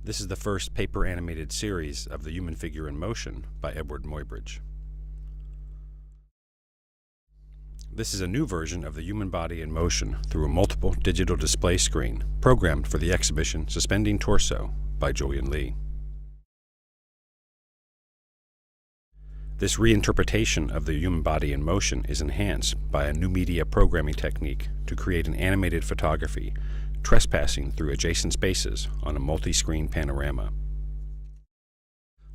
This is the first paper-animated series of The Human Figure in Motion by Edward Muybridge. This is a new version of the human body in motion through a multiple digital display screen programmed for the exhibition Suspending Torso by Julian Lee. This reinterpretation of the human body in motion is enhanced by a new media programming technique to create an animated photography trespassing through adjacent spaces on a multi-screen panorama.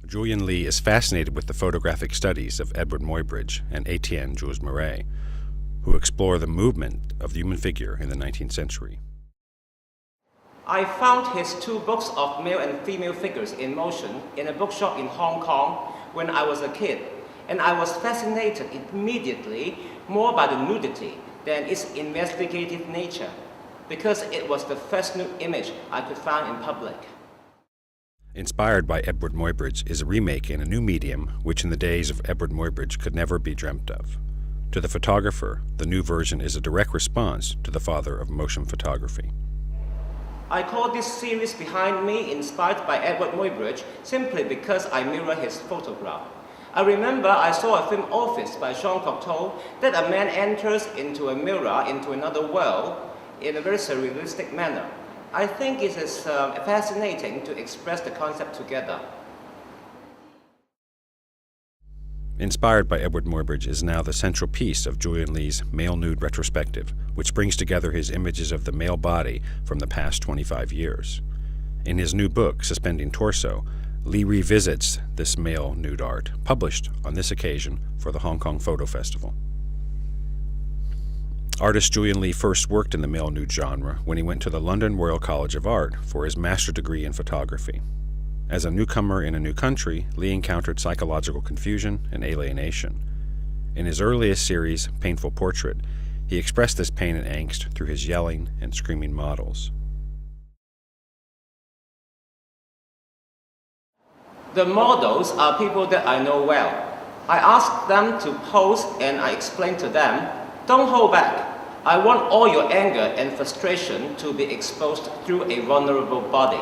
Julian Lee is fascinated with the photographic studies of Edward Muybridge and Etienne Jules Marais, who explore the movement of the human figure in the 19th century. I found his two books of male and female figures in motion in a bookshop in Hong Kong when I was a kid, and I was fascinated immediately more by the nudity than its investigative nature, because it was the first nude image I could find in public. Inspired by Edward Muybridge is a remake in a new medium which in the days of Edward Muybridge could never be dreamt of. To the photographer, the new version is a direct response to the father of motion photography. I call this series Behind Me inspired by Edward Muybridge simply because I mirror his photograph. I remember I saw a film Office by Jean Cocteau that a man enters into a mirror into another world in a very surrealistic manner. I think it is fascinating to express the concept together. Inspired by Edward Muybridge is now the central piece of Julian Lee's Male Nude Retrospective, which brings together his images of the male body from the past 25 years. In his new book, Suspending Torso, Lee revisits this male nude art, published on this occasion for the Hong Kong Photo Festival. Artist Julian Lee first worked in the male nude genre when he went to the London Royal College of Art for his master's degree in photography. As a newcomer in a new country, Lee encountered psychological confusion and alienation. In his earliest series, Painful Portrait, he expressed this pain and angst through his yelling and screaming models. The models are people that I know well. I ask them to pose and I explain to them, don't hold back. I want all your anger and frustration to be exposed through a vulnerable body.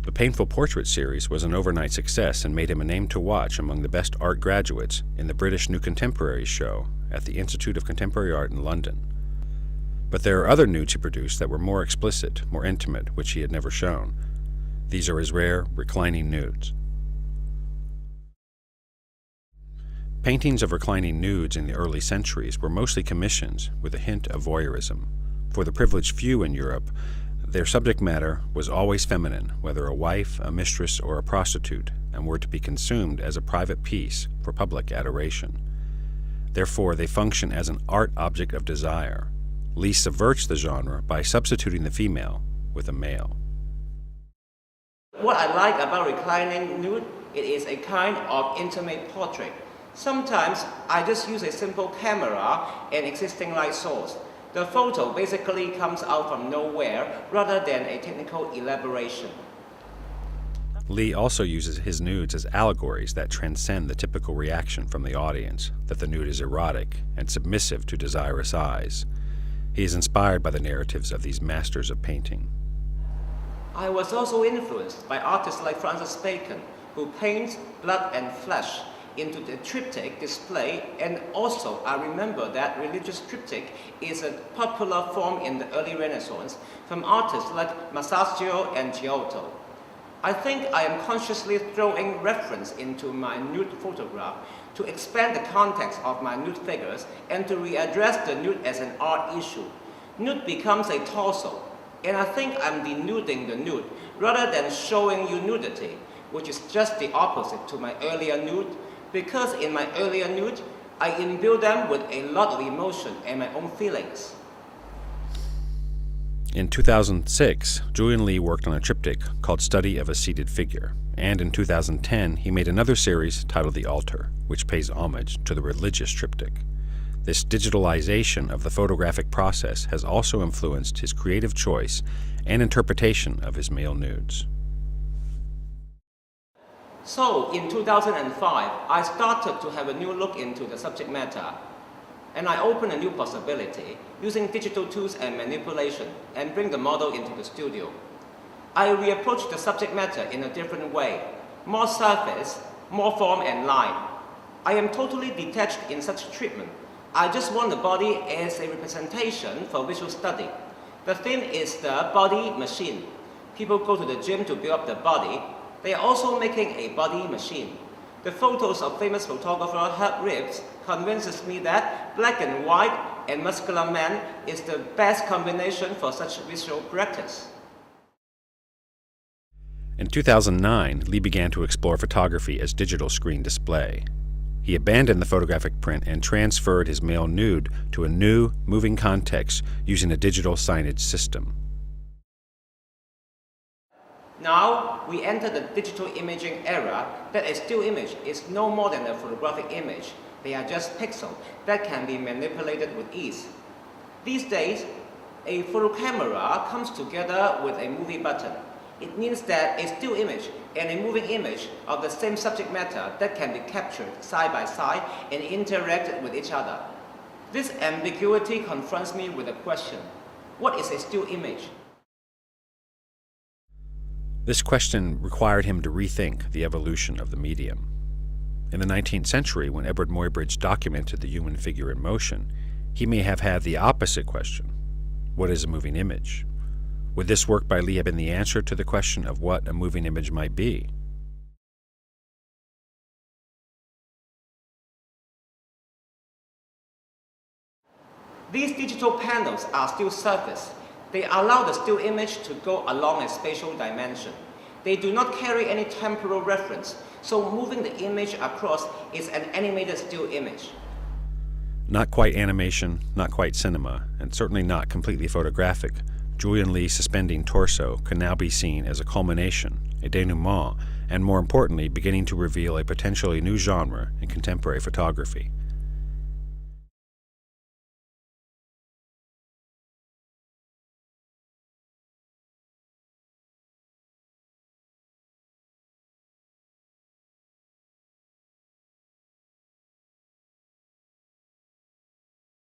The Painful Portrait series was an overnight success and made him a name to watch among the best art graduates in the British New Contemporary show at the Institute of Contemporary Art in London. But there are other nudes he produced that were more explicit, more intimate, which he had never shown. These are his rare, reclining nudes. Paintings of reclining nudes in the early centuries were mostly commissions with a hint of voyeurism. For the privileged few in Europe, their subject matter was always feminine, whether a wife, a mistress, or a prostitute, and were to be consumed as a private piece for public adoration. Therefore, they function as an art object of desire. Lee subverts the genre by substituting the female with a male. What I like about reclining nude, it is a kind of intimate portrait. Sometimes I just use a simple camera and existing light source. The photo basically comes out from nowhere rather than a technical elaboration. Lee also uses his nudes as allegories that transcend the typical reaction from the audience, that the nude is erotic and submissive to desirous eyes. He is inspired by the narratives of these masters of painting. I was also influenced by artists like Francis Bacon, who paints blood and flesh into the triptych display, and also I remember that religious triptych is a popular form in the early Renaissance from artists like Masaccio and Giotto. I think I am consciously throwing reference into my nude photograph to expand the context of my nude figures and to readdress the nude as an art issue. Nude becomes a torso, and I think I'm denuding the nude rather than showing you nudity, which is just the opposite to my earlier nude, because in my earlier nude, I imbue them with a lot of emotion and my own feelings. In 2006, Julian Lee worked on a triptych called Study of a Seated Figure, and in 2010 he made another series titled The Altar, which pays homage to the religious triptych. This digitalization of the photographic process has also influenced his creative choice and interpretation of his male nudes. So in 2005, I started to have a new look into the subject matter. and I open a new possibility using digital tools and manipulation and bring the model into the studio. I reapproach the subject matter in a different way, more surface, more form and line. I am totally detached in such treatment. I just want the body as a representation for visual study. The theme is the body machine. People go to the gym to build up the body. They are also making a body machine. The photos of famous photographer Herb Reeves convinces me that black and white and muscular man is the best combination for such visual practice. In 2009, Lee began to explore photography as digital screen display. He abandoned the photographic print and transferred his male nude to a new, moving context using a digital signage system. Now, we enter the digital imaging era that a still image is no more than a photographic image. They are just pixels that can be manipulated with ease. These days, a photo camera comes together with a movie button. It means that a still image and a moving image of the same subject matter that can be captured side by side and interacted with each other. This ambiguity confronts me with a question: what is a still image? This question required him to rethink the evolution of the medium. In the 19th century, when Edward Muybridge documented the human figure in motion, he may have had the opposite question: what is a moving image? Would this work by Lee have been the answer to the question of what a moving image might be? These digital panels are still surface. They allow the still image to go along a spatial dimension. They do not carry any temporal reference, so moving the image across is an animated still image. Not quite animation, not quite cinema, and certainly not completely photographic, Julian Lee's Suspending Torso can now be seen as a culmination, a denouement, and more importantly, beginning to reveal a potentially new genre in contemporary photography.